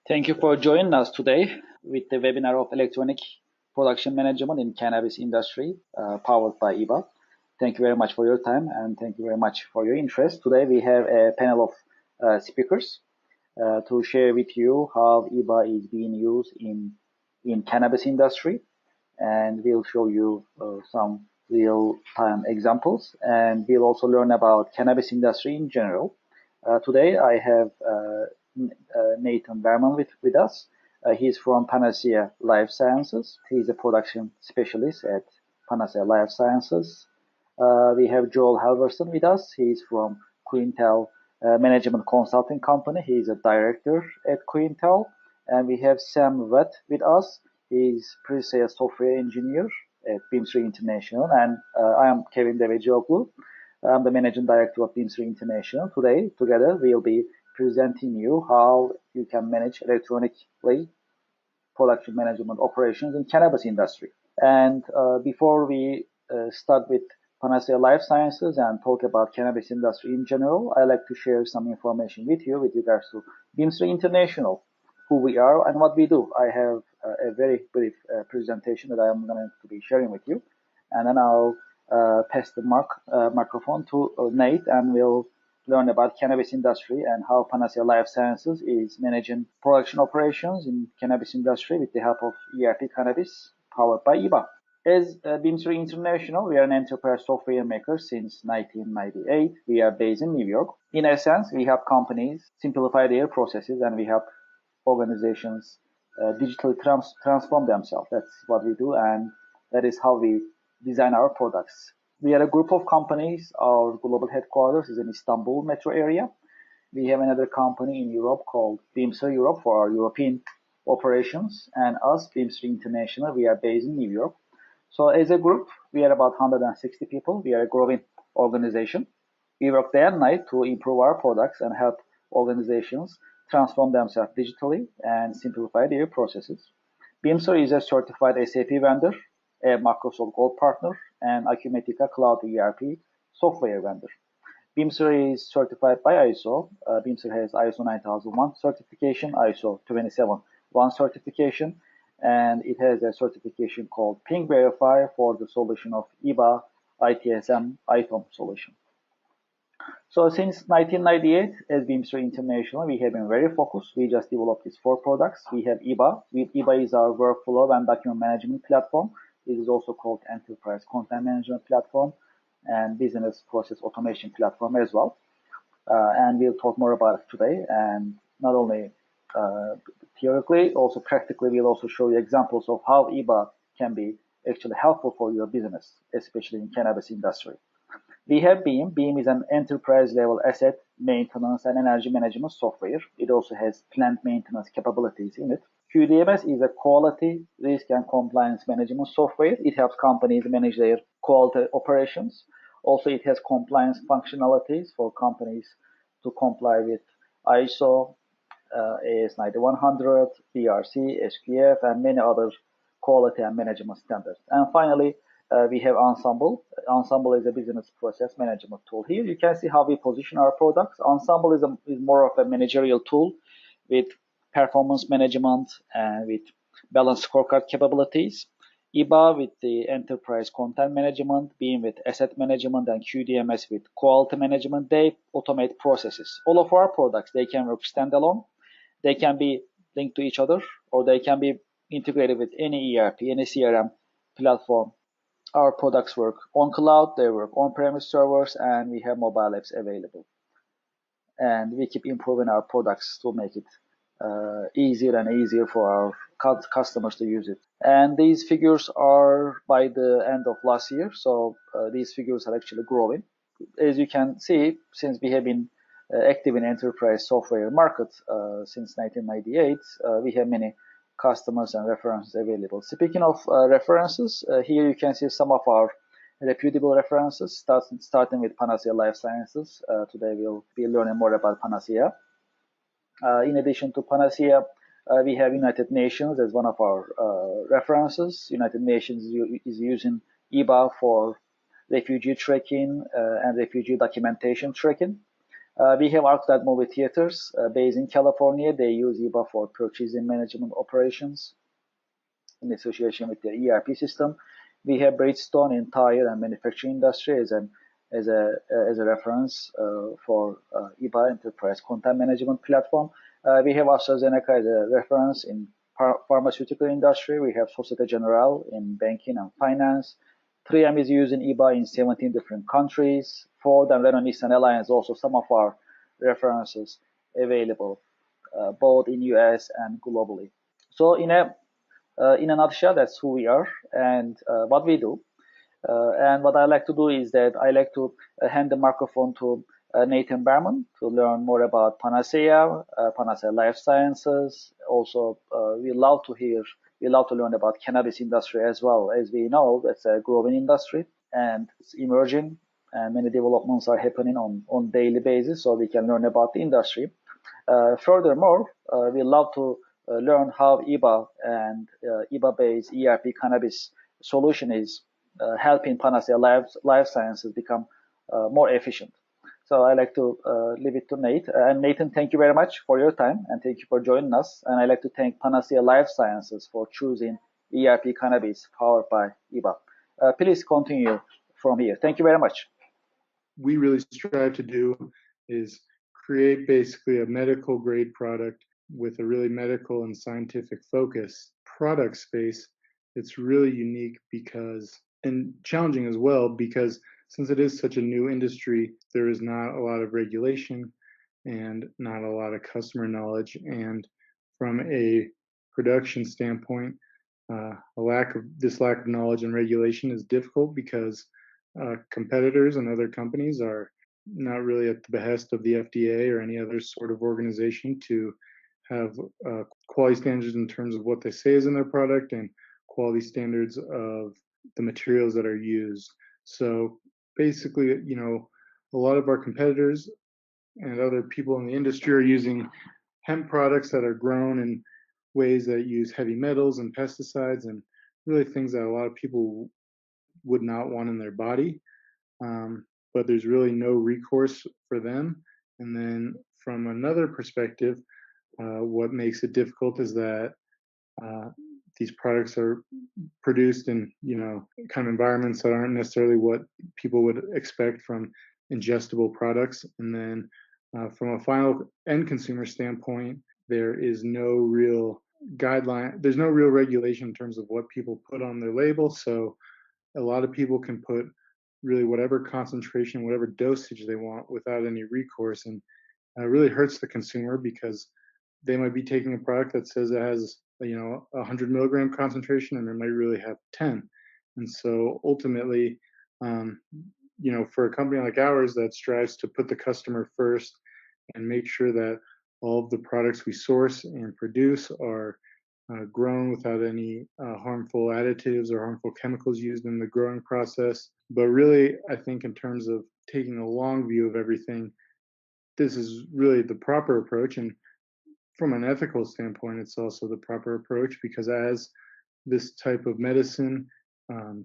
Thank you for joining us today with the webinar of electronic production management in cannabis industry, powered by eBA. Thank you very much for your time and thank you very much for your interest. Today we have a panel of speakers to share with you how eBA is being used in cannabis industry, and we'll show you some real-time examples, and we'll also learn about cannabis industry in general. Today I have Nathan Berman with us. He's from Panacea Life Sciences. He's a production specialist at Panacea Life Sciences. We have Joel Halverson with us. He's from Quintel Management Consulting Company. He's a director at Quintel. And we have Sam Wett with us. He's pre-sales software engineer at BIM3 International. And I am Kevin Devecioglu. I'm the managing director of BIM3 International. Today, together, we'll be presenting you how you can manage electronically production management operations in cannabis industry. And before we start with Panacea Life Sciences and talk about cannabis industry in general, I'd like to share some information with you with regards to BIM3 International, who we are and what we do. I have a very brief presentation that I'm going to be sharing with you, and then I'll pass the microphone to Nate, and we'll learn about cannabis industry and how Panacea Life Sciences is managing production operations in cannabis industry with the help of ERP Cannabis, powered by eBA. As BIM3 International, we are an enterprise software maker since 1998. We are based in New York. In essence, we help companies simplify their processes, and we help organizations digitally transform themselves. That's what we do, and that is how we design our products. We are a group of companies. Our global headquarters is in Istanbul metro area. We have another company in Europe called BIM3 Europe for our European operations, and us, BIM3 International, we are based in New York. So as a group, we are about 160 people. We are a growing organization. We work day and night to improve our products and help organizations transform themselves digitally and simplify their processes. BIM3 is a certified SAP vendor, a Microsoft Gold partner, and Acumatica Cloud ERP software vendor. BIM3 is certified by ISO. BIM3 has ISO 9001 certification, ISO 27001 certification, and it has a certification called Ping Verify for the solution of eBA ITSM ITOM solution. So since 1998, as BIM3 International, we have been very focused. We just developed these 4 products. We have eBA. eBA is our workflow and document management platform. It is also called Enterprise Content Management Platform and Business Process Automation Platform as well. And we'll talk more about it today. And not only theoretically, also practically, we'll also show you examples of how eBA can be actually helpful for your business, especially in cannabis industry. We have BIM. BIM is an enterprise-level asset maintenance and energy management software. It also has plant maintenance capabilities in it. QDMS is a quality, risk, and compliance management software. It helps companies manage their quality operations. Also, it has compliance functionalities for companies to comply with ISO, AS9100, BRC, SQF, and many other quality and management standards. And finally, we have Ensemble. Ensemble is a business process management tool. Here you can see how we position our products. Ensemble is more of a managerial tool with performance management and with balanced scorecard capabilities. eBA with the enterprise content management, BIM with asset management, and QDMS with quality management. They automate processes. All of our products, they can work standalone. They can be linked to each other, or they can be integrated with any ERP, any CRM platform. Our products work on cloud, they work on-premise servers, and we have mobile apps available. And we keep improving our products to make it easier and easier for our customers to use it. And these figures are by the end of last year, so these figures are actually growing. As you can see, since we have been active in enterprise software market since 1998, we have many customers and references available. Speaking of references, here you can see some of our reputable references, starting with Panacea Life Sciences. Today we'll be learning more about Panacea. In addition to Panacea, we have United Nations as one of our references. United Nations is using eBA for refugee tracking and refugee documentation tracking. We have ArcLight movie theaters based in California. They use eBA for purchasing management operations in association with their ERP system. We have Bridgestone in tire and manufacturing industry as a reference for eBA enterprise content management platform. We have AstraZeneca as a reference in pharmaceutical industry. We have Societe Generale in banking and finance. 3M is using eBay in 17 different countries. Ford and Renault Nissan Alliance also some of our references available both in US and globally. So in a nutshell, that's who we are and what we do. And what I like to do is that I like to hand the microphone to Nathan Berman to learn more about Panacea, Panacea Life Sciences. Also, we love to learn about cannabis industry as well. As we know, it's a growing industry and it's emerging, and many developments are happening on daily basis, so we can learn about the industry. Furthermore, we love to learn how eBA and eBA-based ERP cannabis solution is helping Panacea Life Sciences become more efficient. So I like to leave it to Nate. And Nathan, thank you very much for your time and thank you for joining us. And I'd like to thank Panacea Life Sciences for choosing ERP Cannabis powered by eBA. Please continue from here. Thank you very much. We really strive to do is create basically a medical grade product with a really medical and scientific focus product space. It's really unique and challenging as well, because since it is such a new industry, there is not a lot of regulation and not a lot of customer knowledge. And from a production standpoint, this lack of knowledge and regulation is difficult because competitors and other companies are not really at the behest of the FDA or any other sort of organization to have quality standards in terms of what they say is in their product and quality standards of the materials that are used. So basically, a lot of our competitors and other people in the industry are using hemp products that are grown in ways that use heavy metals and pesticides and really things that a lot of people would not want in their body. But there's really no recourse for them. And then from another perspective, what makes it difficult is that these products are produced in kind of environments that aren't necessarily what people would expect from ingestible products. And then from a final end consumer standpoint, there is no real guideline, there's no real regulation in terms of what people put on their label. So a lot of people can put really whatever concentration, whatever dosage they want without any recourse, and it really hurts the consumer because they might be taking a product that says it has 100 milligram concentration and it might really have 10. And so ultimately, for a company like ours that strives to put the customer first and make sure that all of the products we source and produce are grown without any harmful additives or harmful chemicals used in the growing process. But really, I think in terms of taking a long view of everything, this is really the proper approach. And from an ethical standpoint, it's also the proper approach, because as this type of medicine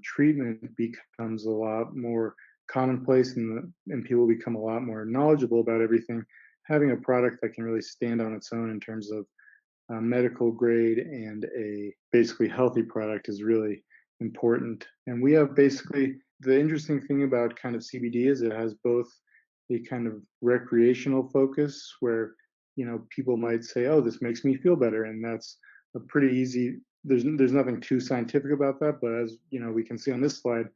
treatment becomes a lot more commonplace and people become a lot more knowledgeable about everything, having a product that can really stand on its own in terms of medical grade and a basically healthy product is really important. And we have basically, the interesting thing about kind of CBD is it has both a kind of recreational focus where people might say, oh, this makes me feel better, and that's a pretty easy, there's nothing too scientific about that, but as we can see on this slide,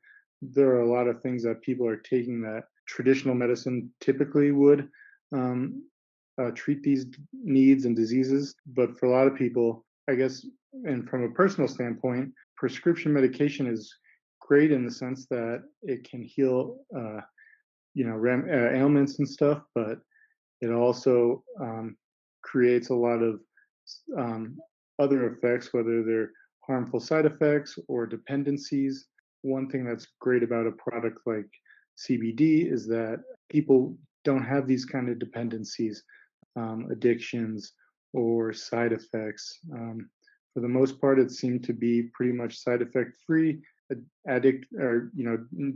there are a lot of things that people are taking that traditional medicine typically would treat these needs and diseases. But for a lot of people, I guess, and from a personal standpoint, prescription medication is great in the sense that it can heal ailments and stuff, but it also creates a lot of other effects, whether they're harmful side effects or dependencies. One thing that's great about a product like CBD is that people don't have these kind of dependencies, addictions, or side effects. For the most part, it seemed to be pretty much side effect free,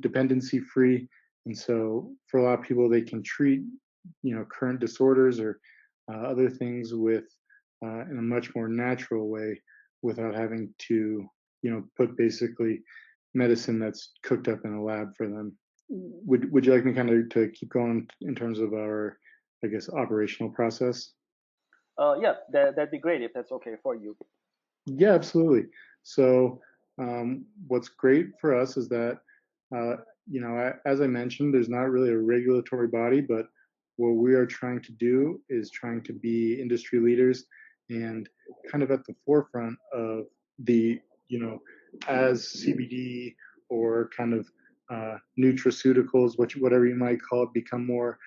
dependency free. And so for a lot of people, they can treat current disorders or other things with in a much more natural way without having to put basically medicine that's cooked up in a lab for them. Would you like me kind of to keep going in terms of our, I guess, operational process? Yeah, that'd be great if that's okay for you. Yeah, absolutely. So, what's great for us is that, uh, as I mentioned, there's not really a regulatory body, but what we are trying to do is trying to be industry leaders and kind of at the forefront of the, as CBD or kind of nutraceuticals, whatever you might call it, become more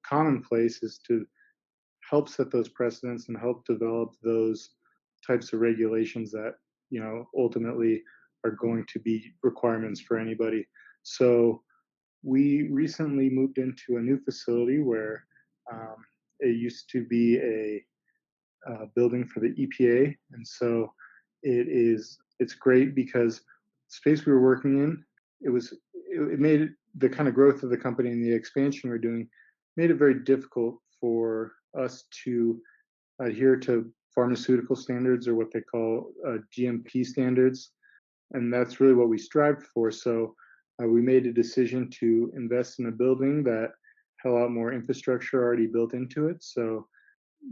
commonplace, is to help set those precedents and help develop those types of regulations that ultimately are going to be requirements for anybody. So we recently moved into a new facility where it used to be a building for the EPA, and so it's great because the space we were working in, it made the kind of growth of the company and the expansion we're doing made it very difficult for us to adhere to pharmaceutical standards or what they call GMP standards, and that's really what we strived for. So we made a decision to invest in a building that had a lot more infrastructure already built into it. So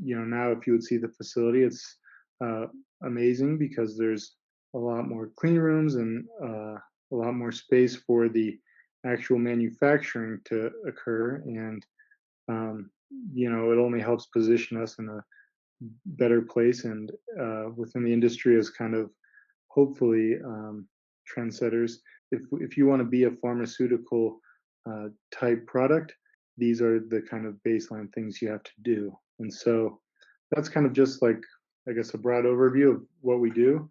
now if you would see the facility, it's uh, amazing because there's a lot more clean rooms and a lot more space for the actual manufacturing to occur, and it only helps position us in a better place and within the industry as kind of hopefully trendsetters. If you want to be a pharmaceutical type product, these are the kind of baseline things you have to do. And so that's kind of just like, I guess, a broad overview of what we do.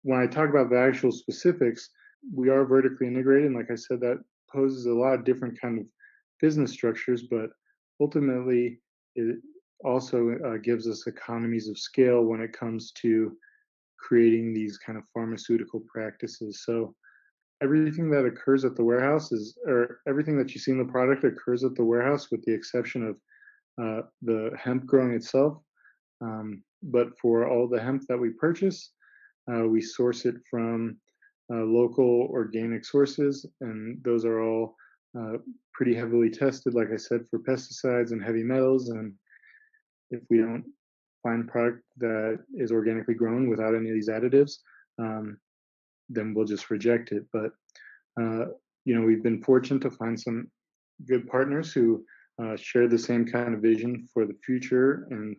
When I talk about the actual specifics, we are vertically integrated, and like I said, that poses a lot of different kind of business structures, but ultimately it also gives us economies of scale when it comes to creating these kind of pharmaceutical practices. So everything that occurs at the warehouse or everything that you see in the product occurs at the warehouse, with the exception of the hemp growing itself. But for all the hemp that we purchase, we source it from local organic sources, and those are all uh, pretty heavily tested, like I said, for pesticides and heavy metals. And if we don't find product that is organically grown without any of these additives, um, then we'll just reject it. But uh, we've been fortunate to find some good partners who share the same kind of vision for the future and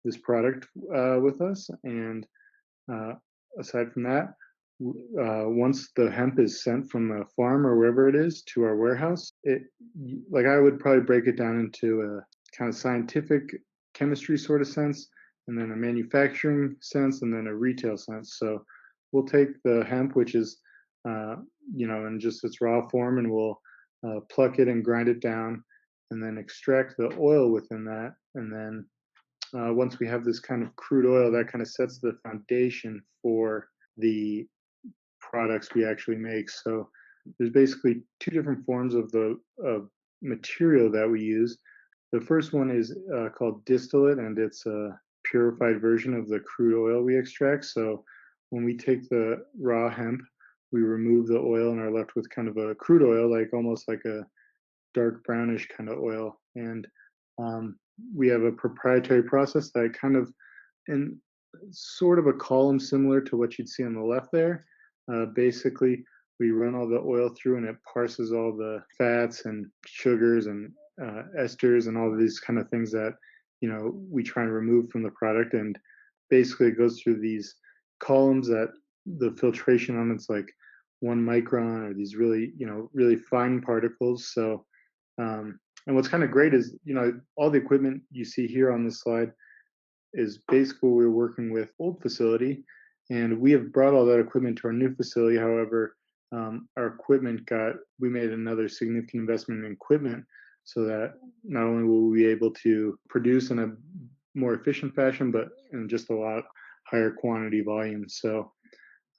this product with us. And uh, aside from that, once the hemp is sent from the farm or wherever it is to our warehouse, like I would probably break it down into a kind of scientific chemistry sort of sense, and then a manufacturing sense, and then a retail sense. So we'll take the hemp, which is in just its raw form, and we'll pluck it and grind it down, and then extract the oil within that, and then once we have this kind of crude oil, that kind of sets the foundation for the products we actually make. So there's basically two different forms of the material that we use. The first one is called distillate, and it's a purified version of the crude oil we extract. So when we take the raw hemp, we remove the oil and are left with kind of a crude oil, like almost like a dark brownish kind of oil. And we have a proprietary process that kind of, in sort of a column similar to what you'd see on the left there. Basically, we run all the oil through and it parses all the fats and sugars and esters and all of these kind of things that we try and remove from the product. And basically, it goes through these columns that the filtration on it's like 1 micron, or these really fine particles. So and what's kind of great is, all the equipment you see here on this slide is basically we're working with old facility, and we have brought all that equipment to our new facility. However, our we made another significant investment in equipment so that not only will we be able to produce in a more efficient fashion, but in just a lot higher quantity volume. So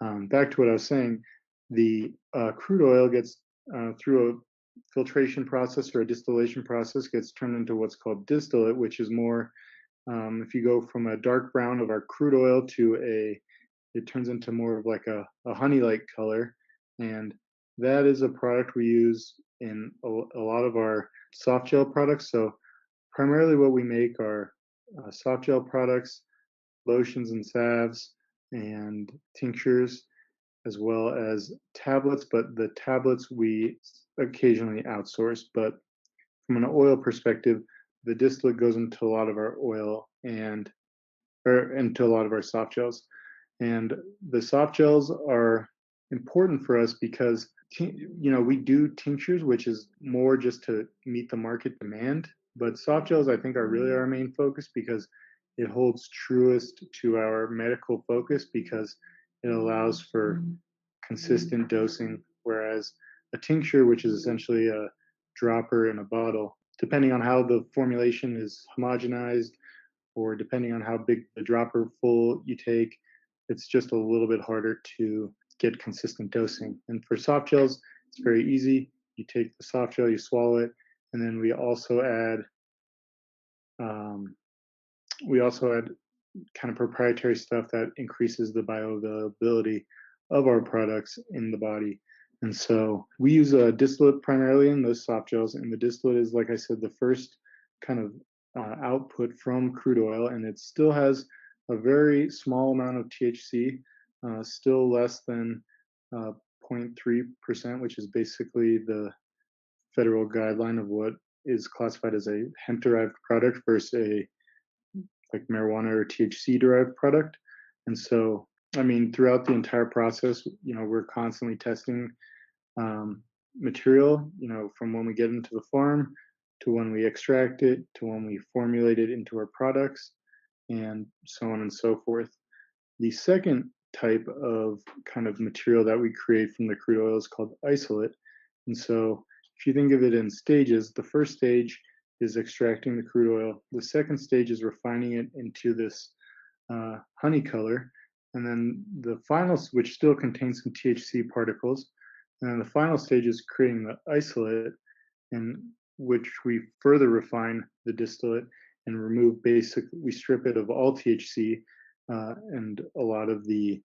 back to what I was saying, the crude oil gets through filtration process or a distillation process gets turned into what's called distillate, which is more, if you go from a dark brown of our crude oil to it turns into more of like a honey-like color. And that is a product we use in a lot of our soft gel products. So primarily what we make are soft gel products, lotions and salves, and tinctures, as well as tablets. But the tablets we occasionally outsource. But from an oil perspective, the distillate goes into a lot of our oil and or into a lot of our soft gels. And the soft gels are important for us because we do tinctures, which is more just to meet the market demand. But soft gels, I think, are really our main focus because it holds truest to our medical focus because it allows for consistent dosing, whereas a tincture, which is essentially a dropper in a bottle, depending on how the formulation is homogenized or depending on how big the dropper full you take, it's just a little bit harder to get consistent dosing. And for soft gels, it's very easy. You take the soft gel, you swallow it, and then um, we also add kind of proprietary stuff that increases the bioavailability of our products in the body. And so we use a distillate primarily in those soft gels, and the distillate is, like I said, the first kind of output from crude oil, and it still has a very small amount of THC, still less than 0.3%, which is basically the federal guideline of what is classified as a hemp-derived product versus a like marijuana or THC derived product. And so, I mean, throughout the entire process, we're constantly testing material, from when we get into the farm to when we extract it to when we formulate it into our products and so on and so forth. The second type of kind of material that we create from the crude oil is called isolate. And so if you think of it in stages, the first stage is extracting the crude oil. The second stage is refining it into this honey color. And then the final, which still contains some THC particles. And then the final stage is creating the isolate, in which we further refine the distillate and remove we strip it of all THC and a lot of the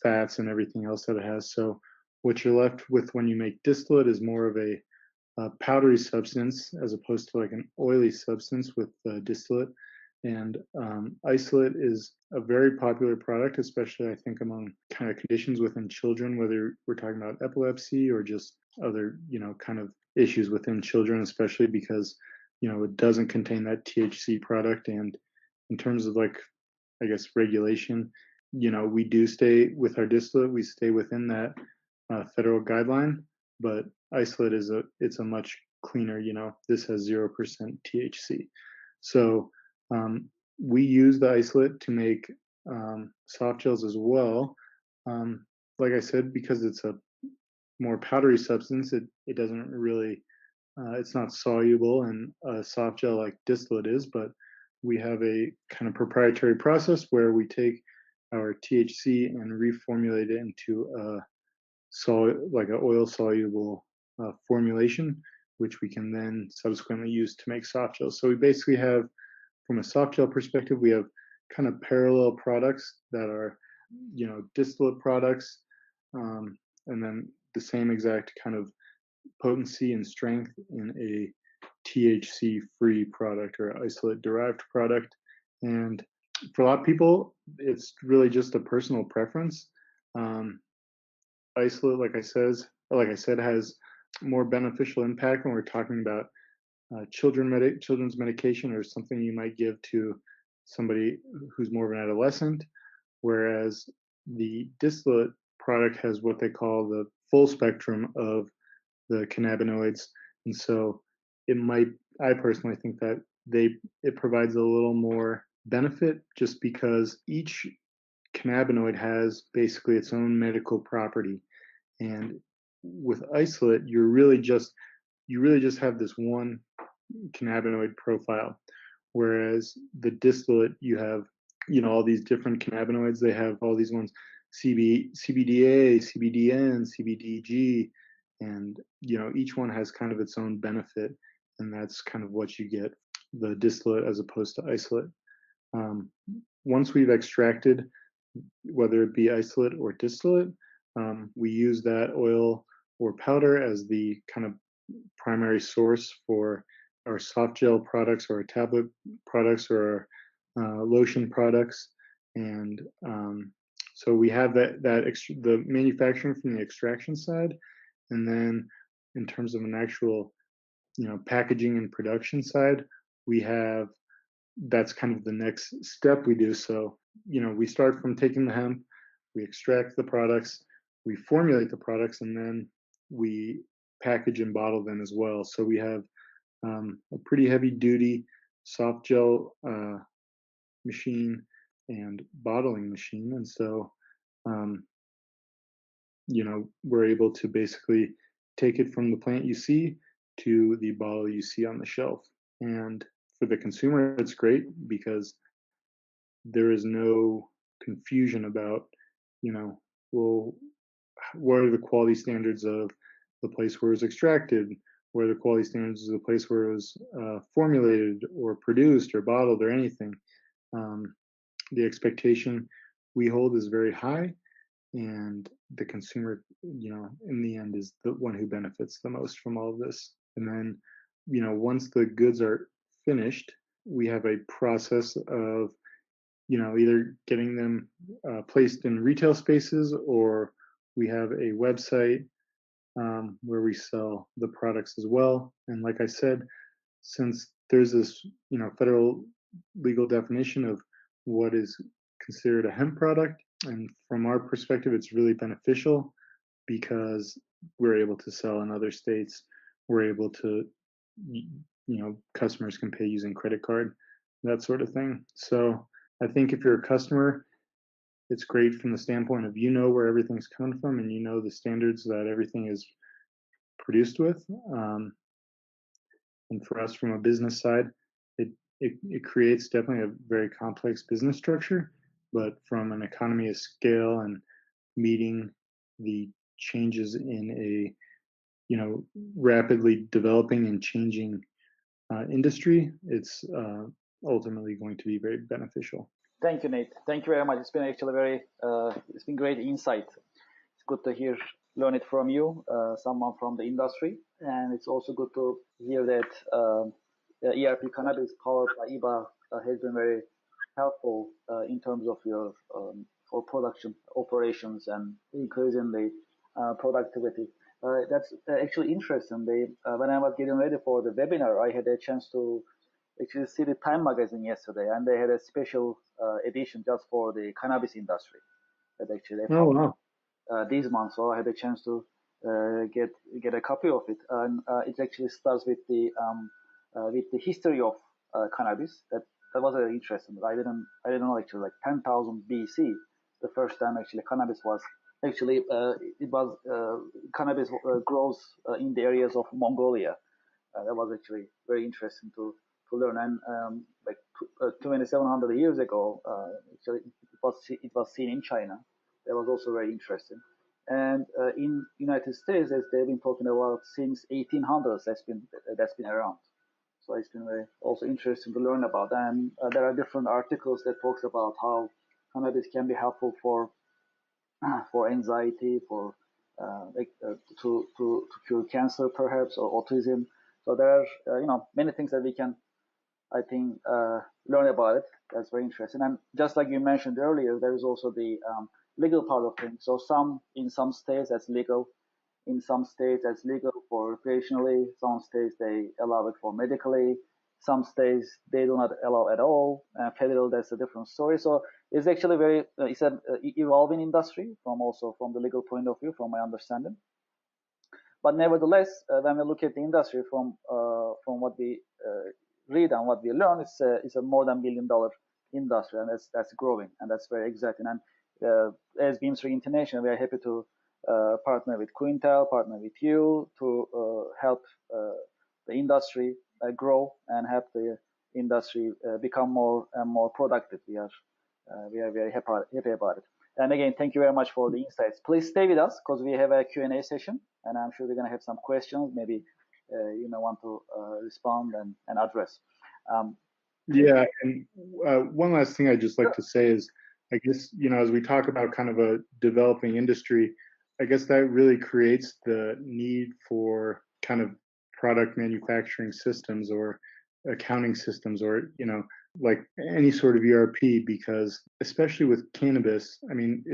fats and everything else that it has. So what you're left with when you make distillate is more of a powdery substance as opposed to like an oily substance with distillate. And isolate is a very popular product, especially I think among kind of conditions within children, whether we're talking about epilepsy or just other, kind of issues within children, especially because, it doesn't contain that THC product. And in terms of like, I guess, regulation, we do stay with our distillate, we stay within that federal guideline, but isolate it's a much cleaner, this has 0% THC. So we use the isolate to make soft gels as well. Like I said, because it's a more powdery substance, it doesn't really, it's not soluble in a soft gel like distillate is, but we have a kind of proprietary process where we take our THC and reformulate it into like an oil soluble formulation, which we can then subsequently use to make soft gels. So we basically have, from a soft gel perspective, we have kind of parallel products that are, distillate products, and then the same exact kind of potency and strength in a THC-free product or isolate-derived product. And for a lot of people, it's really just a personal preference. Isolate, like I said, has more beneficial impact when we're talking about children's medication or something you might give to somebody who's more of an adolescent, whereas the distillate product has what they call the full spectrum of the cannabinoids. And so I personally think that it provides a little more benefit just because each cannabinoid has basically its own medical property. And with isolate, you really just have this one cannabinoid profile, whereas the distillate, you have all these different cannabinoids. They have all these ones: CBDA, CBDN, CBDG, and each one has kind of its own benefit, and that's kind of what you get, the distillate as opposed to isolate. um, Once we've extracted, whether it be isolate or distillate, we use that oil or powder as the kind of primary source for our soft gel products or our tablet products or our lotion products. And so we have the manufacturing from the extraction side, and then in terms of an actual packaging and production side, we have that's kind of the next step we do. So we start from taking the hemp, we extract the products, we formulate the products, and then we package and bottle them as well. So we have a pretty heavy duty soft gel machine and bottling machine. And so um, we're able to basically take it from the plant you see to the bottle you see on the shelf. And for the consumer, it's great because there is no confusion about, well, what are the quality standards of the place where it was extracted? What are the quality standards of the place where it was formulated or produced or bottled or anything? Um, the expectation we hold is very high, and the consumer, in the end, is the one who benefits the most from all of this. And then, once the goods are finished, we have a process of either getting them placed in retail spaces, or we have a website where we sell the products as well. And like I said, since there's this federal legal definition of what is considered a hemp product, and from our perspective, it's really beneficial because we're able to sell in other states. We're able to, customers can pay using credit card, that sort of thing. So I think if you're a customer, it's great from the standpoint of where everything's coming from, and the standards that everything is produced with. And for us, from a business side, it creates definitely a very complex business structure, but from an economy of scale and meeting the changes in a rapidly developing and changing industry, it's ultimately going to be very beneficial. Thank you, Nate. Thank you very much. It's been actually it's been great insight. It's good to learn it from you, someone from the industry. And it's also good to hear that ERP Cannabis powered by eBA has been very helpful in terms of your for production operations and increasing the productivity. That's actually interesting. When I was getting ready for the webinar, I had a chance to actually see the Time magazine yesterday, and they had a special edition just for the cannabis industry. That actually they Oh wow! this month, so I had a chance to get a copy of it, and it actually starts with the history of cannabis. That was very interesting. I didn't know actually like 10,000 BC, the first time actually cannabis was actually it was cannabis grows in the areas of Mongolia. That was actually very interesting to learn. And 2,700 years ago, actually it was seen in China. That was also very interesting. And in United States, as they've been talking about since 1800s, that's been around. So it's been very also interesting to learn about. And there are different articles that talks about how cannabis can be helpful for anxiety, for to cure cancer perhaps, or autism. So there are many things that we can, I think, learn about it. That's very interesting. And just like you mentioned earlier, there is also the legal part of things. So in some states that's legal, in some states that's legal for recreationally. Some states they allow it for medically. Some states they do not allow at all. Federal, that's a different story. So it's actually it's an evolving industry from the legal point of view, from my understanding. But nevertheless, when we look at the industry from what we read and what we learn, it's a more than $1 billion industry, and that's growing, and that's very exciting. And as Beam3 International, we are happy to partner with Quintel, partner with you to help the industry grow and help the industry become more and more productive. We are We are very happy about it. And again, thank you very much for the insights. Please stay with us because we have a Q&A session, and I'm sure we're going to have some questions. Maybe you may want to respond and address. Yeah, and one last thing I'd just like to say is, I guess, as we talk about kind of a developing industry, I guess that really creates the need for kind of product manufacturing systems or accounting systems or, like any sort of ERP, because especially with cannabis, I mean,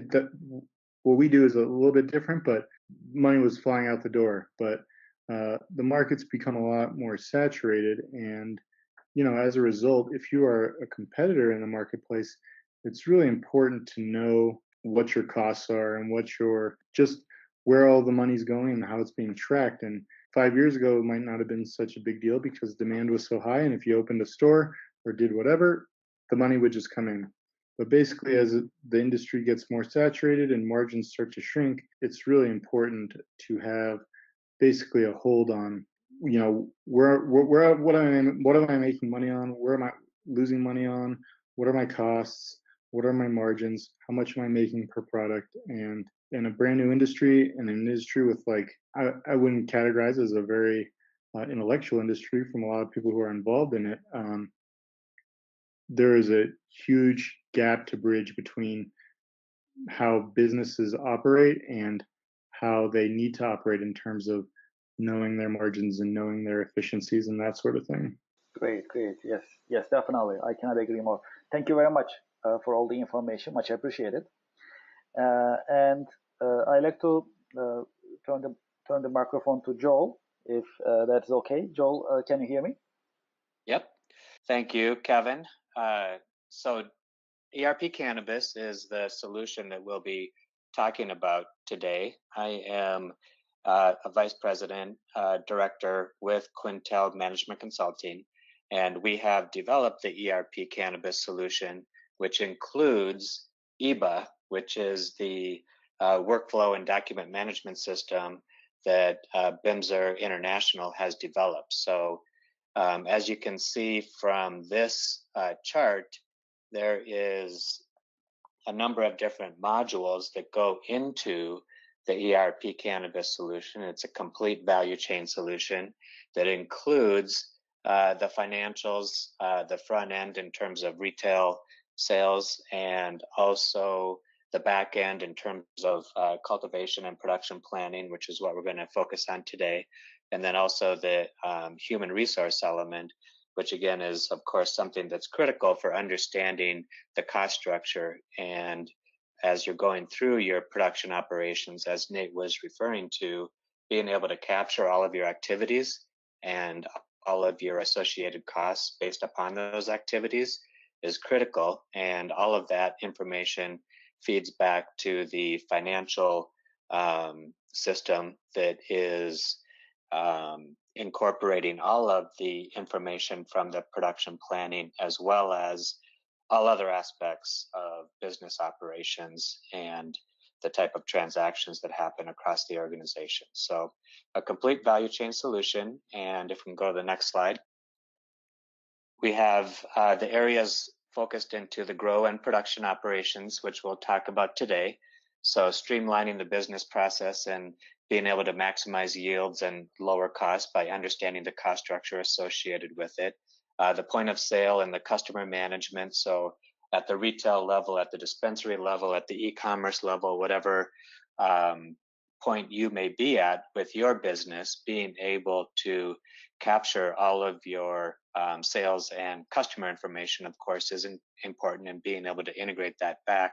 what we do is a little bit different, but money was flying out the door. But the market's become a lot more saturated, and as a result, if you are a competitor in the marketplace, it's really important to know what your costs are and just where all the money's going and how it's being tracked. And 5 years ago, it might not have been such a big deal because demand was so high. And if you opened a store or did whatever, the money would just come in. But basically, as the industry gets more saturated and margins start to shrink, it's really important to have basically a hold on, what am I making money on? Where am I losing money on? What are my costs? What are my margins? How much am I making per product? And in a brand new industry, and an industry with I wouldn't categorize as a very intellectual industry from a lot of people who are involved in it. There is a huge gap to bridge between how businesses operate and how they need to operate in terms of knowing their margins and knowing their efficiencies and that sort of thing. Great. Yes, definitely. I cannot agree more. Thank you very much for all the information. Much appreciated. And I'd like to turn the microphone to Joel, if that's okay. Joel, can you hear me? Yep. Thank you, Kevin. So ERP Cannabis is the solution that we'll be talking about today. I am a vice president, director with Quintel Management Consulting, and we have developed the ERP Cannabis solution, which includes eBA, which is the workflow and document management system that BIMSR International has developed. So as you can see from this chart, there is a number of different modules that go into the ERP Cannabis solution. It's a complete value chain solution that includes the financials, the front end in terms of retail sales, and also the back end in terms of cultivation and production planning, which is what we're going to focus on today. And then also the human resource element, which again is, of course, something that's critical for understanding the cost structure. And as you're going through your production operations, as Nate was referring to, being able to capture all of your activities and all of your associated costs based upon those activities is critical. And all of that information feeds back to the financial system that is incorporating all of the information from the production planning, as well as all other aspects of business operations and the type of transactions that happen across the organization. So a complete value chain solution. And if we can go to the next slide, we have the areas focused into the grow and production operations, which we'll talk about today. So streamlining the business process and being able to maximize yields and lower costs by understanding the cost structure associated with it. The point of sale and the customer management. So at the retail level, at the dispensary level, at the e-commerce level, whatever point you may be at with your business, being able to capture all of your sales and customer information, of course, is important, and being able to integrate that back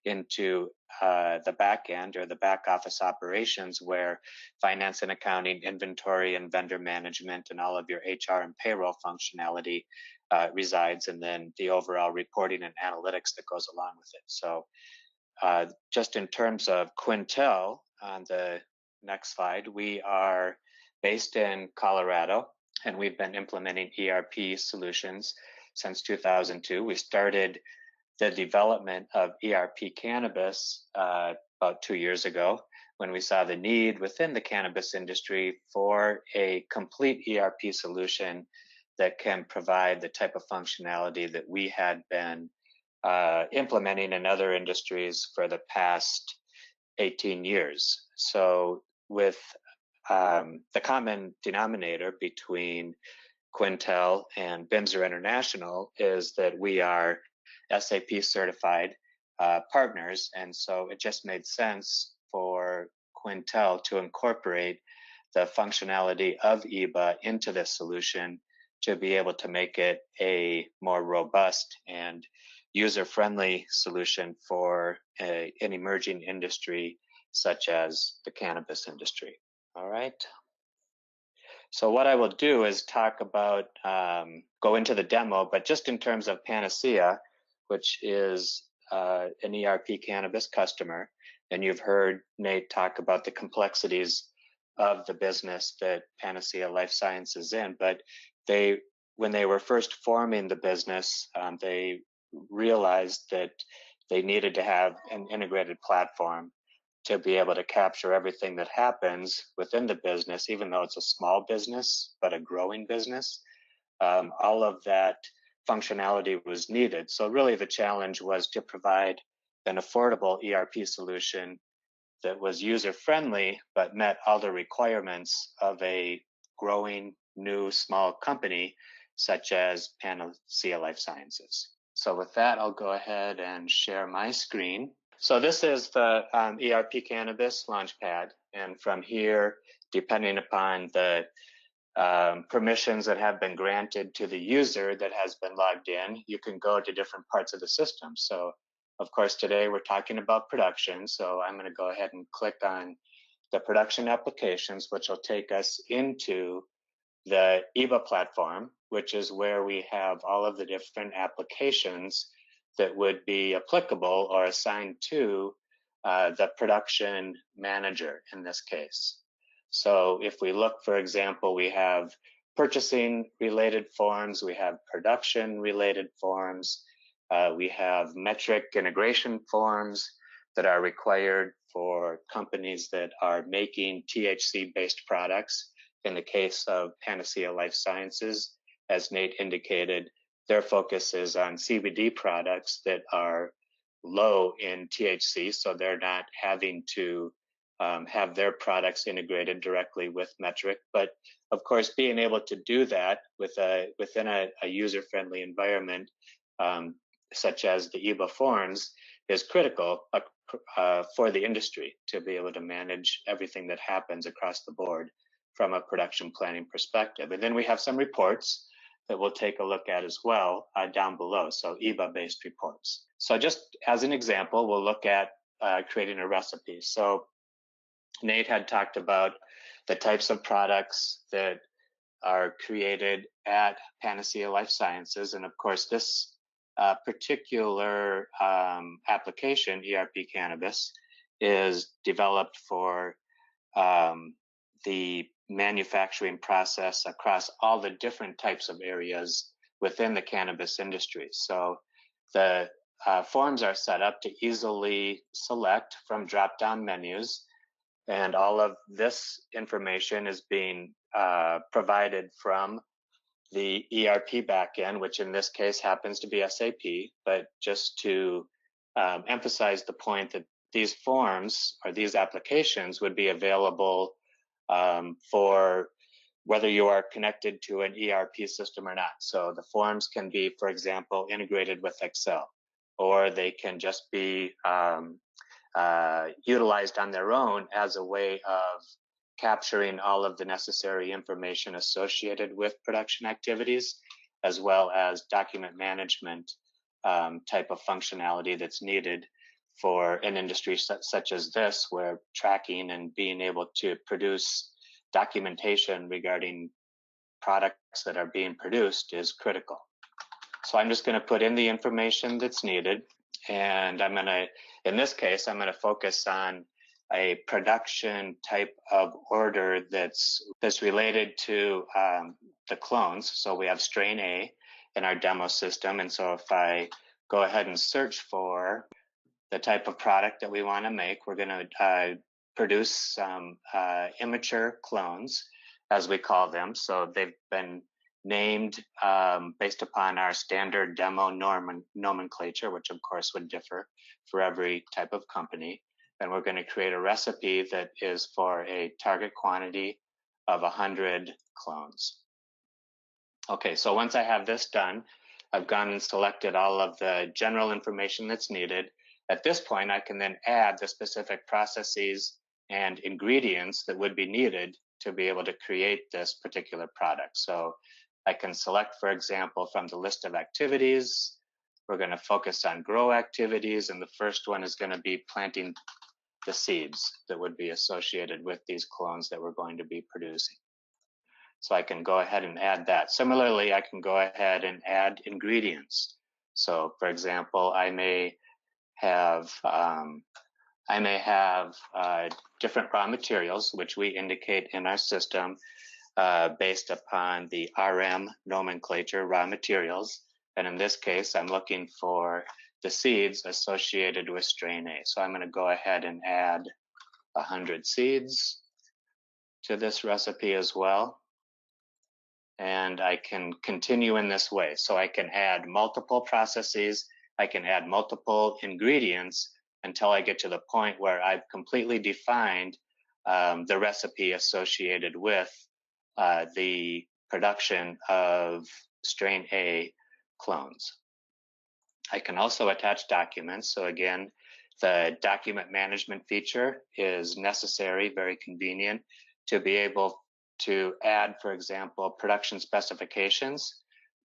into the back end or the back office operations, where finance and accounting, inventory and vendor management, and all of your HR and payroll functionality resides, and then the overall reporting and analytics that goes along with it. So just in terms of Quintel, on the next slide, we are based in Colorado, and we've been implementing ERP solutions since 2002. We started the development of ERP Cannabis about 2 years ago, when we saw the need within the cannabis industry for a complete ERP solution that can provide the type of functionality that we had been implementing in other industries for the past 18 years. So with the common denominator between Quintel and BIMSR International is that we are SAP certified partners, and so it just made sense for Quintel to incorporate the functionality of eBA into this solution to be able to make it a more robust and user-friendly solution for an emerging industry such as the cannabis industry. All right. So what I will do is talk about, go into the demo, but just in terms of Panacea, which is an ERP cannabis customer, and you've heard Nate talk about the complexities of the business that Panacea Life Science is in, but when they were first forming the business, they realized that they needed to have an integrated platform to be able to capture everything that happens within the business, even though it's a small business, but a growing business. All of that functionality was needed. So really the challenge was to provide an affordable ERP solution that was user-friendly, but met all the requirements of a growing, new, small company, such as Panacea Life Sciences. So with that, I'll go ahead and share my screen. So this is the ERP Cannabis Launchpad, and from here, depending upon the permissions that have been granted to the user that has been logged in, you can go to different parts of the system. So, of course, today we're talking about production, so I'm going to go ahead and click on the production applications, which will take us into the eBA platform, which is where we have all of the different applications that would be applicable or assigned to the production manager in this case. So if we look, for example, we have purchasing related forms, we have production related forms, we have metric integration forms that are required for companies that are making THC-based products. In the case of Panacea Life Sciences, as Nate indicated, their focus is on CBD products that are low in THC, so they're not having to have their products integrated directly with metric. But of course, being able to do that within a user-friendly environment, such as the eBA forms, is critical for the industry to be able to manage everything that happens across the board from a production planning perspective. And then we have some reports that we'll take a look at as well down below, so eBA-based reports. So just as an example, we'll look at creating a recipe. So Nate had talked about the types of products that are created at Panacea Life Sciences. And of course, this particular application, ERP Cannabis, is developed for the manufacturing process across all the different types of areas within the cannabis industry. So the forms are set up to easily select from drop-down menus, and all of this information is being provided from the ERP backend, which in this case happens to be SAP. But just to emphasize the point that these forms or these applications would be available for whether you are connected to an ERP system or not. So the forms can be, for example, integrated with Excel, or they can just be utilized on their own as a way of capturing all of the necessary information associated with production activities, as well as document management type of functionality that's needed for an industry such as this, where tracking and being able to produce documentation regarding products that are being produced is critical. So I'm just going to put in the information that's needed, and I'm going to, in this case, I'm going to focus on a production type of order that's related to the clones. So we have strain A in our demo system, and so if I go ahead and search for the type of product that we want to make, we're going to produce some immature clones, as we call them. So they've been named based upon our standard demo nomenclature, which of course would differ for every type of company. And we're going to create a recipe that is for a target quantity of 100 clones. Okay, so once I have this done, I've gone and selected all of the general information that's needed. At this point, I can then add the specific processes and ingredients that would be needed to be able to create this particular product. So I can select, for example, from the list of activities. We're going to focus on grow activities, and the first one is going to be planting the seeds that would be associated with these clones that we're going to be producing. So I can go ahead and add that. Similarly, I can go ahead and add ingredients. So for example, I may have different raw materials, which we indicate in our system based upon the RM nomenclature, raw materials. And in this case, I'm looking for the seeds associated with strain A. So I'm going to go ahead and add 100 seeds to this recipe as well. And I can continue in this way. So I can add multiple processes, I can add multiple ingredients until I get to the point where I've completely defined the recipe associated with the production of strain A clones. I can also attach documents. So again, the document management feature is necessary, very convenient to be able to add, for example, production specifications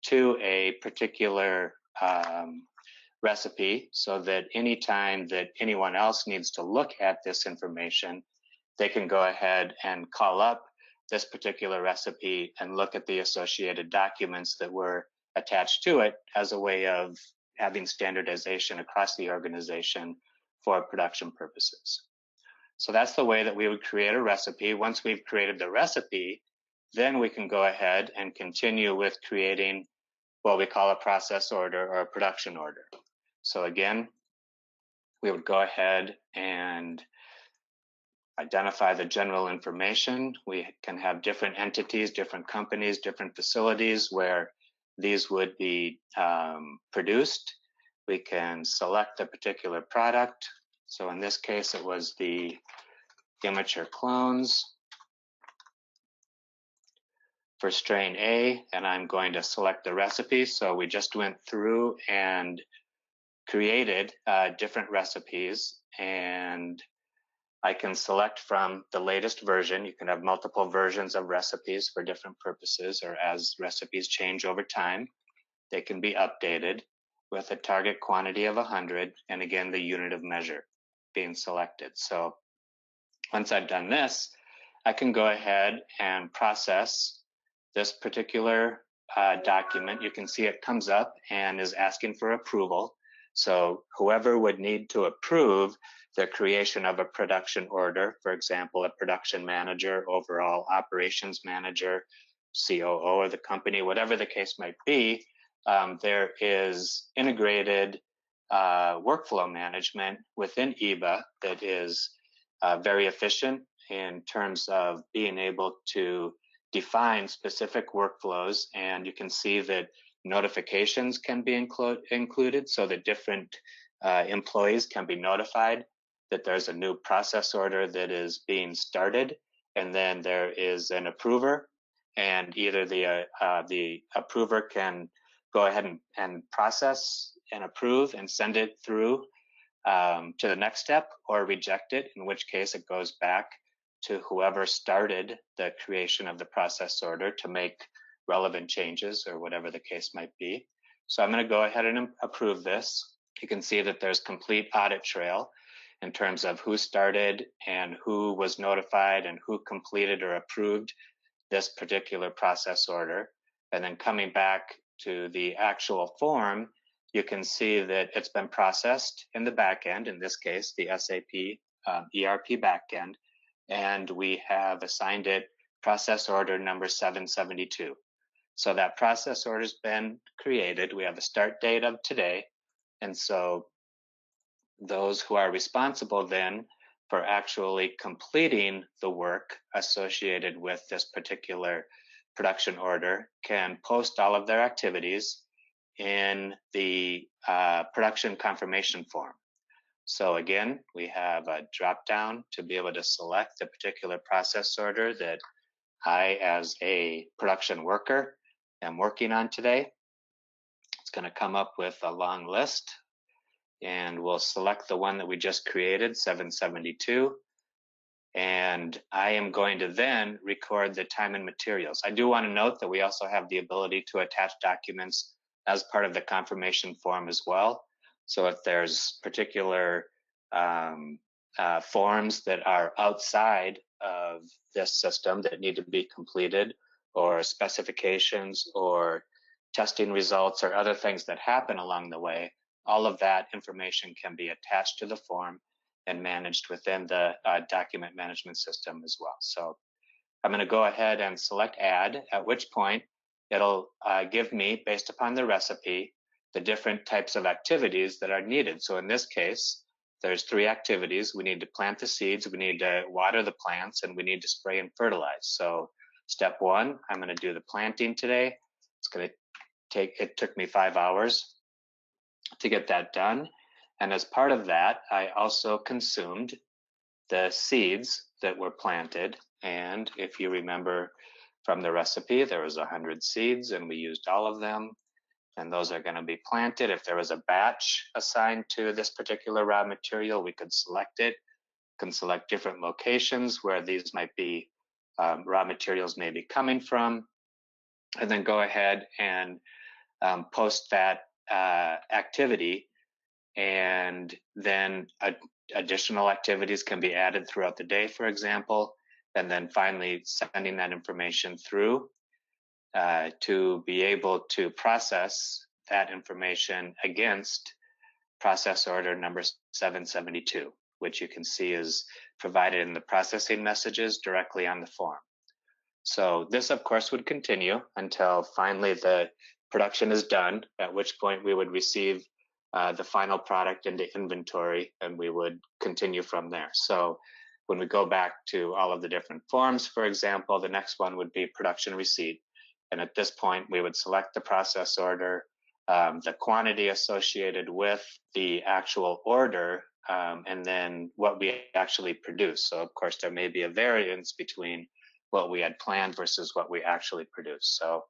to a particular recipe so that anytime that anyone else needs to look at this information, they can go ahead and call up this particular recipe and look at the associated documents that were attached to it as a way of having standardization across the organization for production purposes. So that's the way that we would create a recipe. Once we've created the recipe, then we can go ahead and continue with creating what we call a process order or a production order. So again, we would go ahead and identify the general information. We can have different entities, different companies, different facilities where these would be produced. We can select a particular product. So in this case, it was the immature clones for strain A, and I'm going to select the recipe. So we just went through and created different recipes, and I can select from the latest version. You can have multiple versions of recipes for different purposes, or as recipes change over time, they can be updated with a target quantity of 100, and again, the unit of measure being selected. So once I've done this, I can go ahead and process this particular document. You can see it comes up and is asking for approval. So whoever would need to approve the creation of a production order, for example, a production manager, overall operations manager, COO of the company, whatever the case might be, there is integrated workflow management within eBA that is very efficient in terms of being able to define specific workflows. And you can see that notifications can be included so that different employees can be notified that there's a new process order that is being started, and then there is an approver, and either the approver can go ahead and process and approve and send it through to the next step, or reject it, in which case it goes back to whoever started the creation of the process order to make relevant changes or whatever the case might be. So I'm going to go ahead and approve this. You can see that there's complete audit trail in terms of who started and who was notified and who completed or approved this particular process order. And then coming back to the actual form, you can see that it's been processed in the backend, in this case, the SAP ERP backend, and we have assigned it process order number 772. So that process order has been created. We have a start date of today. And so those who are responsible then for actually completing the work associated with this particular production order can post all of their activities in the production confirmation form. So again, we have a drop down to be able to select the particular process order that I, as a production worker, am working on today. It's going to come up with a long list, and we'll select the one that we just created, 772. And I am going to then record the time and materials. I do want to note that we also have the ability to attach documents as part of the confirmation form as well. So if there's particular forms that are outside of this system that need to be completed, or specifications or testing results or other things that happen along the way, all of that information can be attached to the form and managed within the document management system as well. So I'm going to go ahead and select add, at which point it'll give me, based upon the recipe, the different types of activities that are needed. So in this case, there's 3 activities. We need to plant the seeds, we need to water the plants, and we need to spray and fertilize. So step 1, I'm going to do the planting today. It's going to take, it took me 5 hours to get that done. And as part of that, I also consumed the seeds that were planted. And if you remember from the recipe, there was 100 seeds and we used all of them. And those are going to be planted. If there was a batch assigned to this particular raw material, we could select it. Can select different locations where these might be, raw materials may be coming from. And then go ahead and post that activity. And then additional activities can be added throughout the day, for example, and then finally sending that information through to be able to process that information against process order number 772, which you can see is provided in the processing messages directly on the form. So this, of course, would continue until finally the production is done, at which point we would receive the final product into inventory, and we would continue from there. So when we go back to all of the different forms, for example, the next one would be production receipt. And at this point, we would select the process order, the quantity associated with the actual order, and then what we actually produce. So of course, there may be a variance between what we had planned versus what we actually produced. So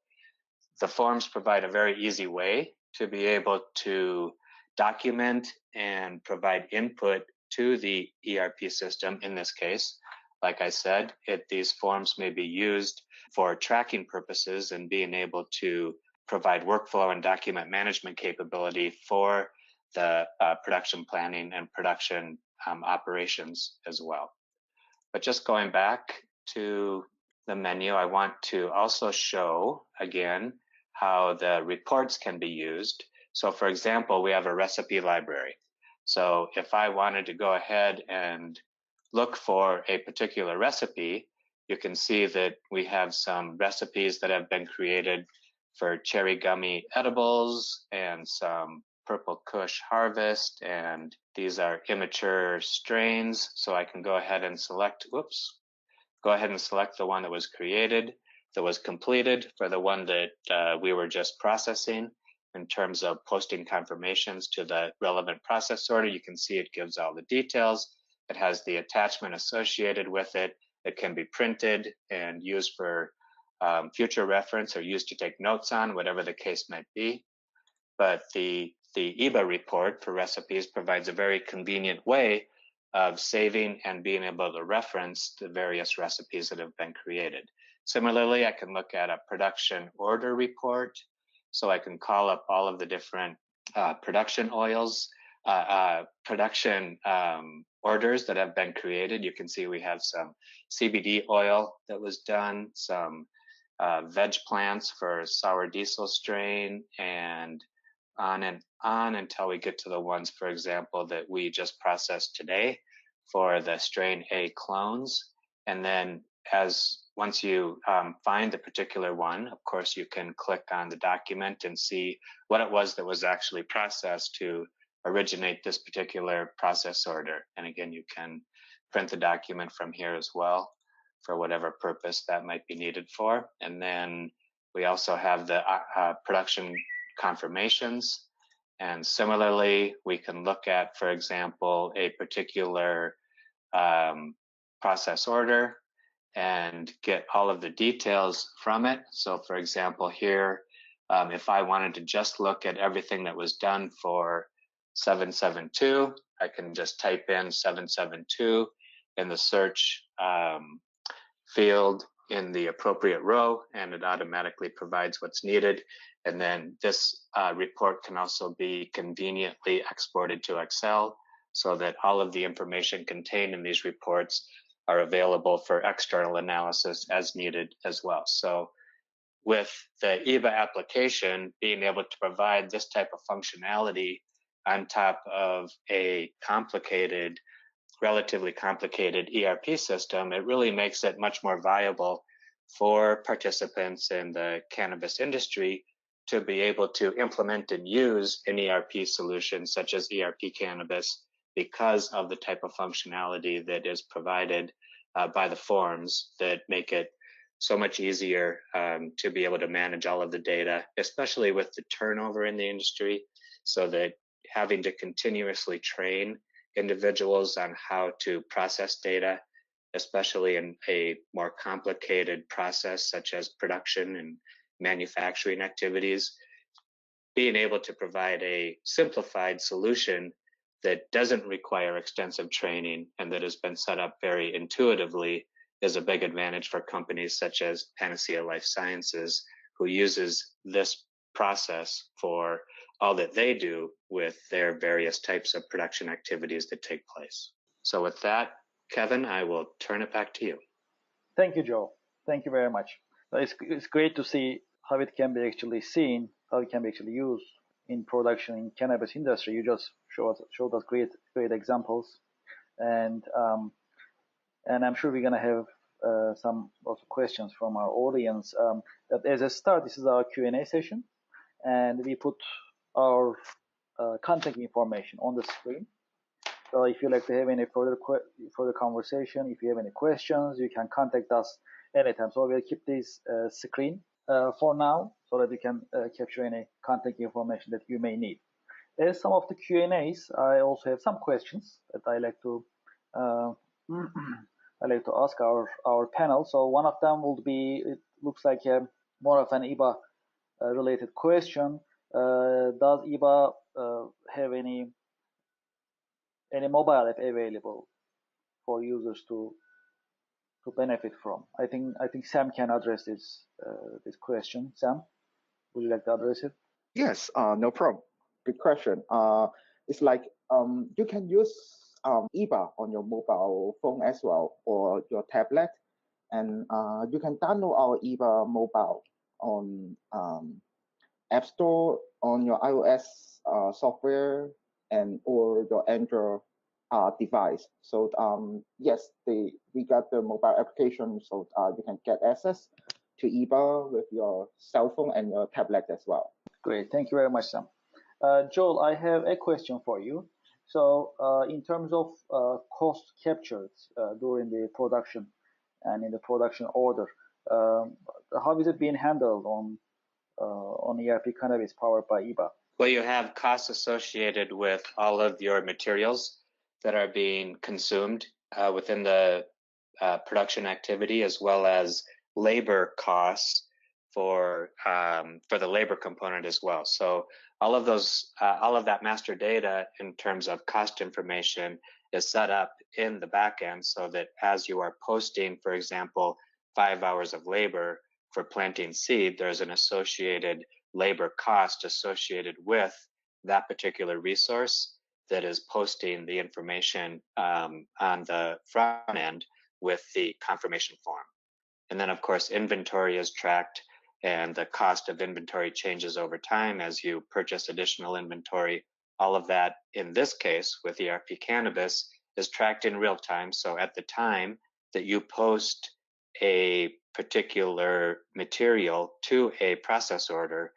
the forms provide a very easy way to be able to document and provide input to the ERP system in this case. Like I said, these forms may be used for tracking purposes and being able to provide workflow and document management capability for the production planning and production operations as well. But just going back to the menu, I want to also show again how the reports can be used. So for example, we have a recipe library. So if I wanted to go ahead and look for a particular recipe, you can see that we have some recipes that have been created for cherry gummy edibles and some purple kush harvest, and these are immature strains. So I can go ahead and select, go ahead and select the one that was created, that was completed for the one that we were just processing. In terms of posting confirmations to the relevant process order, you can see it gives all the details. It has the attachment associated with it. It can be printed and used for future reference or used to take notes on, whatever the case might be. But the eBA report for recipes provides a very convenient way of saving and being able to reference the various recipes that have been created. Similarly, I can look at a production order report. So I can call up all of the different production oils, production orders that have been created. You can see we have some CBD oil that was done, some veg plants for sour diesel strain, and on until we get to the ones, for example, that we just processed today for the strain A clones. And then once you find the particular one, of course, you can click on the document and see what it was that was actually processed to originate this particular process order. And again, you can print the document from here as well. for whatever purpose that might be needed for. And then we also have the production confirmations. And similarly, we can look at, for example, a particular process order and get all of the details from it. So for example, here, if I wanted to just look at everything that was done for 772, I can just type in 772 in the search field in the appropriate row, and it automatically provides what's needed. And then this report can also be conveniently exported to Excel so that all of the information contained in these reports are available for external analysis as needed as well. So with the eBA application, being able to provide this type of functionality on top of a relatively complicated ERP system, it really makes it much more viable for participants in the cannabis industry to be able to implement and use an ERP solution such as ERP Cannabis because of the type of functionality that is provided by the forms that make it so much easier to be able to manage all of the data, especially with the turnover in the industry, so that having to continuously train individuals on how to process data, especially in a more complicated process such as production and manufacturing activities, being able to provide a simplified solution that doesn't require extensive training and that has been set up very intuitively is a big advantage for companies such as Panacea Life Sciences, who uses this process for all that they do with their various types of production activities that take place. So with that, Kevin, I will turn it back to you. Thank you, Joe. Thank you very much. It's great to see how it can be actually seen, how it can be actually used in production in cannabis industry. You just showed us great examples, and I'm sure we're gonna have some also questions from our audience. That as a start, this is our Q&A session, and we put our contact information on the screen. So if you'd like to have any further conversation, if you have any questions, you can contact us anytime. So we'll keep this screen for now so that you can capture any contact information that you may need. As some of the Q&As, I also have some questions that I like to ask our panel. So one of them will be, it looks like more of an eBA related question. Does eBA have any mobile app available for users to benefit from? I think Sam can address this question. Sam, would you like to address it? Yes, no problem. Good question. It's like you can use eBA on your mobile phone as well, or your tablet, and you can download our eBA mobile on App Store on your iOS software and or your Android device. So yes, we got the mobile application, so you can get access to eBA with your cell phone and your tablet as well. Great, thank you very much, Sam. Joel, I have a question for you. So in terms of cost captured during the production and in the production order, how is it being handled on ERP Cannabis powered by eBA? Well, you have costs associated with all of your materials that are being consumed within the production activity, as well as labor costs for the labor component as well. So all of that master data in terms of cost information is set up in the back end so that as you are posting, for example, 5 hours of labor for planting seed, there's an associated labor cost associated with that particular resource that is posting the information on the front end with the confirmation form. And then, of course, inventory is tracked, and the cost of inventory changes over time as you purchase additional inventory. All of that, in this case, with ERP Cannabis, is tracked in real time. So at the time that you post a particular material to a process order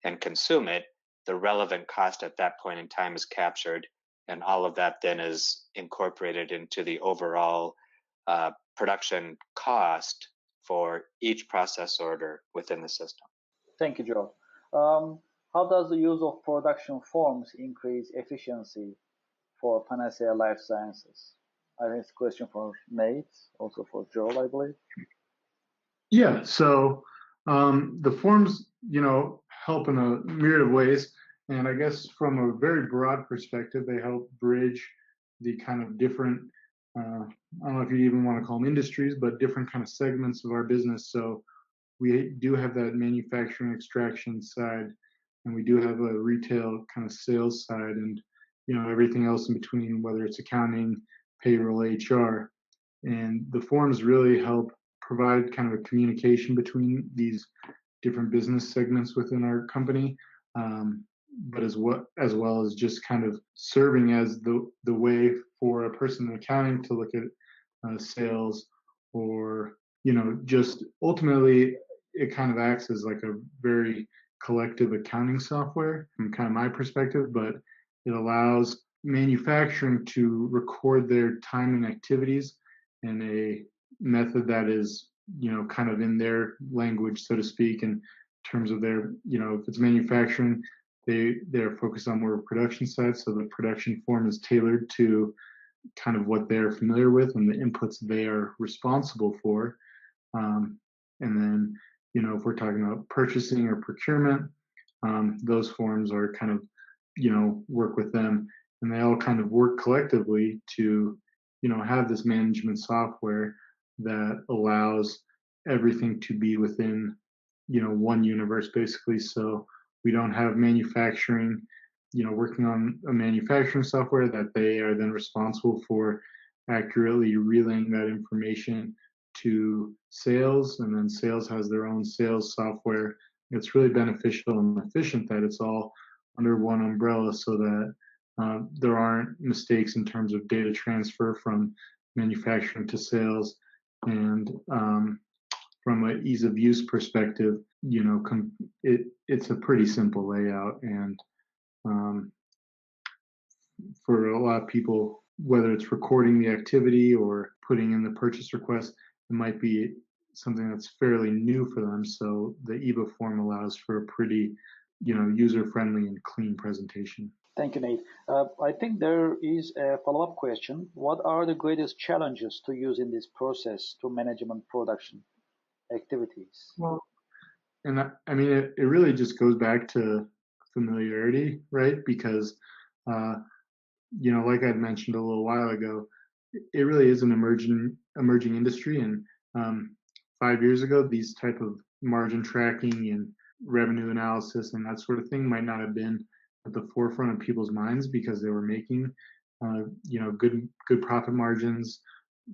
and consume it, the relevant cost at that point in time is captured, and all of that then is incorporated into the overall production cost for each process order within the system. Thank you, Joe. How does the use of production forms increase efficiency for Panacea Life Sciences? I think it's a question for Nate, also for Joel, I believe. Yeah, so the forms, help in a myriad of ways. And I guess from a very broad perspective, they help bridge the kind of different, I don't know if you even want to call them industries, but different kind of segments of our business. So we do have that manufacturing extraction side, and we do have a retail kind of sales side, and everything else in between, whether it's accounting, payroll, HR. And the forms really help provide kind of a communication between these different business segments within our company, but as well as just kind of serving as the way for a person in accounting to look at sales, or just ultimately it kind of acts as like a very collective accounting software from kind of my perspective, but it allows manufacturing to record their time and activities in a method that is kind of in their language, so to speak, in terms of their if it's manufacturing, they're focused on more production side, so the production form is tailored to kind of what they're familiar with and the inputs they are responsible for. And then if we're talking about purchasing or procurement, those forms are kind of work with them, and they all kind of work collectively to have this management software that allows everything to be within one universe, basically. So we don't have manufacturing working on a manufacturing software that they are then responsible for accurately relaying that information to sales, and then sales has their own sales software. It's really beneficial and efficient that it's all under one umbrella, so that there aren't mistakes in terms of data transfer from manufacturing to sales. And from an ease of use perspective, it's a pretty simple layout. And for a lot of people, whether it's recording the activity or putting in the purchase request, it might be something that's fairly new for them. So the eBA form allows for a pretty user-friendly and clean presentation. Thank you, Nate. I think there is a follow-up question. What are the greatest challenges to using this process to management production activities? Well, and I mean, it really just goes back to familiarity, right? Because, like I'd mentioned a little while ago, it really is an emerging industry. And 5 years ago, these type of margin tracking and revenue analysis and that sort of thing might not have been at the forefront of people's minds, because they were making good profit margins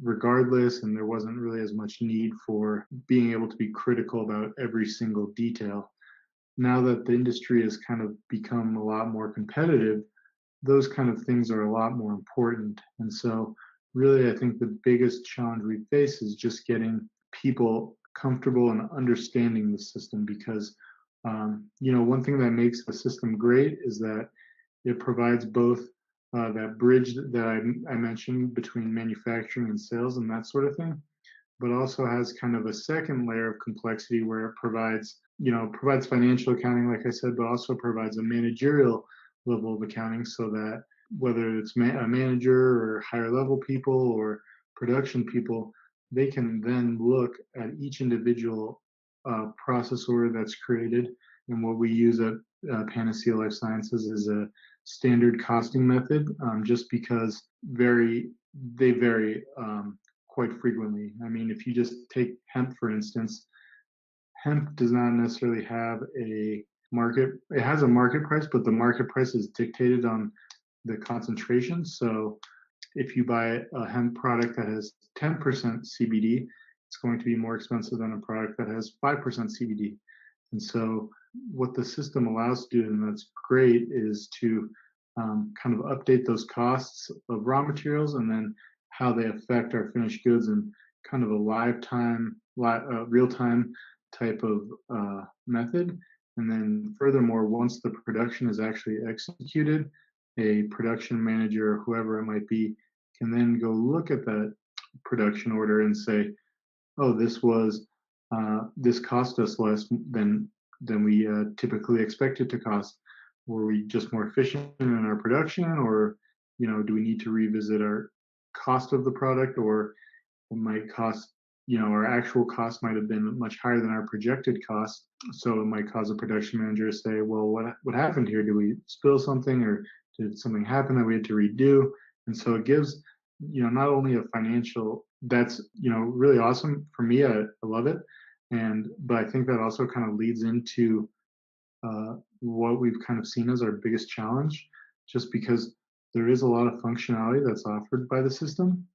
regardless, and there wasn't really as much need for being able to be critical about every single detail. Now that the industry has kind of become a lot more competitive, those kind of things are a lot more important. And so really, I think the biggest challenge we face is just getting people comfortable and understanding the system, because one thing that makes the system great is that it provides both that bridge that I mentioned between manufacturing and sales and that sort of thing, but also has kind of a second layer of complexity where it provides financial accounting, like I said, but also provides a managerial level of accounting, so that whether it's a manager or higher level people or production people, they can then look at each individual process order that's created. And what we use at Panacea Life Sciences is a standard costing method, just because they vary quite frequently. I mean, if you just take hemp, for instance, hemp does not necessarily have a market. It has a market price, but the market price is dictated on the concentration. So if you buy a hemp product that has 10% CBD, it's going to be more expensive than a product that has 5% CBD. And so what the system allows to do, and that's great, is to kind of update those costs of raw materials and then how they affect our finished goods in kind of a real-time type of method. And then furthermore, once the production is actually executed, a production manager or whoever it might be can then go look at that production order and say, oh, this cost us less than we typically expect it to cost. Were we just more efficient in our production, or do we need to revisit our cost of the product, or it might cost, our actual cost might have been much higher than our projected cost. So it might cause a production manager to say, well, what happened here? Did we spill something, or did something happen that we had to redo? And so it gives, not only a financial, that's, really awesome for me. I love it. But I think that also kind of leads into what we've kind of seen as our biggest challenge, just because there is a lot of functionality that's offered by the system,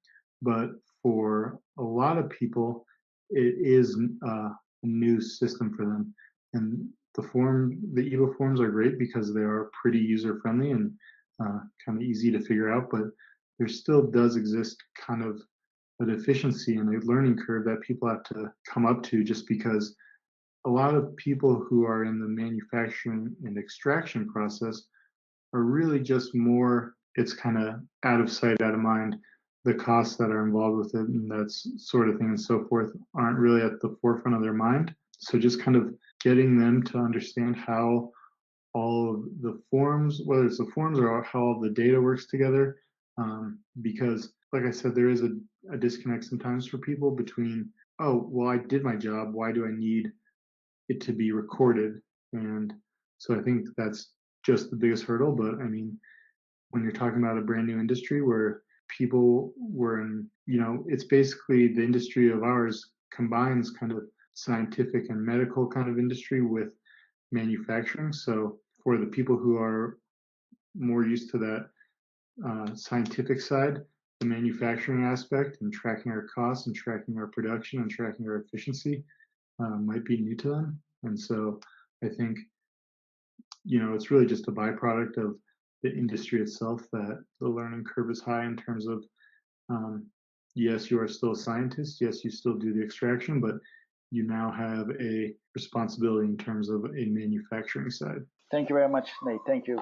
but for a lot of people, it is a new system for them. And the eBA forms are great because they are pretty user friendly and kind of easy to figure out, but there still does exist kind of a deficiency and a learning curve that people have to come up to, just because a lot of people who are in the manufacturing and extraction process are really just more, it's kind of out of sight, out of mind. The costs that are involved with it and that sort of thing and so forth aren't really at the forefront of their mind. So just kind of getting them to understand how all of the forms, whether it's the forms or how all the data works together, because like I said, there is a disconnect sometimes for people between, oh, well, I did my job, why do I need it to be recorded? And so I think that's just the biggest hurdle. But I mean, when you're talking about a brand new industry where people were in, it's basically the industry of ours combines kind of scientific and medical kind of industry with manufacturing. So for the people who are more used to that scientific side, the manufacturing aspect and tracking our costs and tracking our production and tracking our efficiency might be new to them. And so I think, it's really just a byproduct of the industry itself that the learning curve is high in terms of, yes, you are still a scientist. Yes, you still do the extraction, but you now have a responsibility in terms of a manufacturing side. Thank you very much, Nate. Thank you.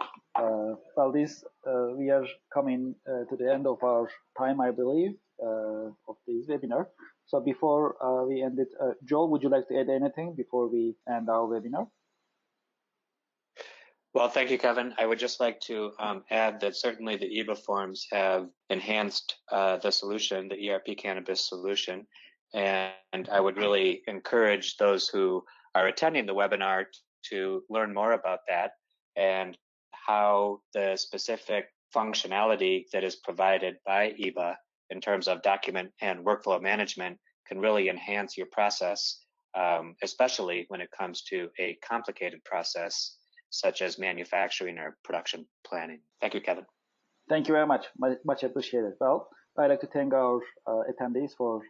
We are coming to the end of our time, I believe, of this webinar. So before we end it, Joel, would you like to add anything before we end our webinar? Well, thank you, Kevin. I would just like to add that certainly the eBA forms have enhanced the solution, the ERP Cannabis solution. And I would really encourage those who are attending the webinar to learn more about that and how the specific functionality that is provided by eBA in terms of document and workflow management can really enhance your process, especially when it comes to a complicated process such as manufacturing or production planning. Thank you, Kevin. Thank you very much. Much appreciated. Well, I'd like to thank our attendees for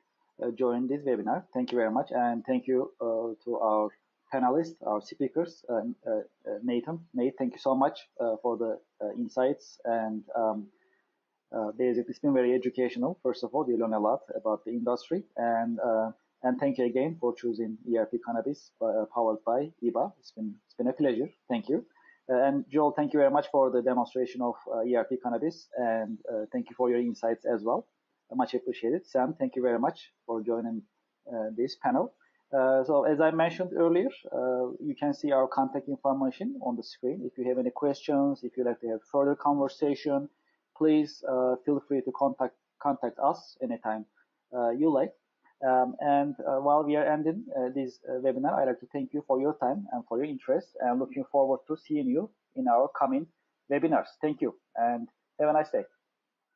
joining this webinar. Thank you very much. And thank you to our panelists, our speakers, Nate, thank you so much for the insights. And it's been very educational. First of all, we learn a lot about the industry. And thank you again for choosing ERP Cannabis powered by eBA. It's been a pleasure. Thank you. And Joel, thank you very much for the demonstration of ERP Cannabis, and thank you for your insights as well. Much appreciated. Sam, thank you very much for joining this panel. So as I mentioned earlier, you can see our contact information on the screen. If you have any questions, if you'd like to have further conversation, please feel free to contact us anytime you like. While we are ending this webinar, I'd like to thank you for your time and for your interest, and looking forward to seeing you in our coming webinars. Thank you, and have a nice day.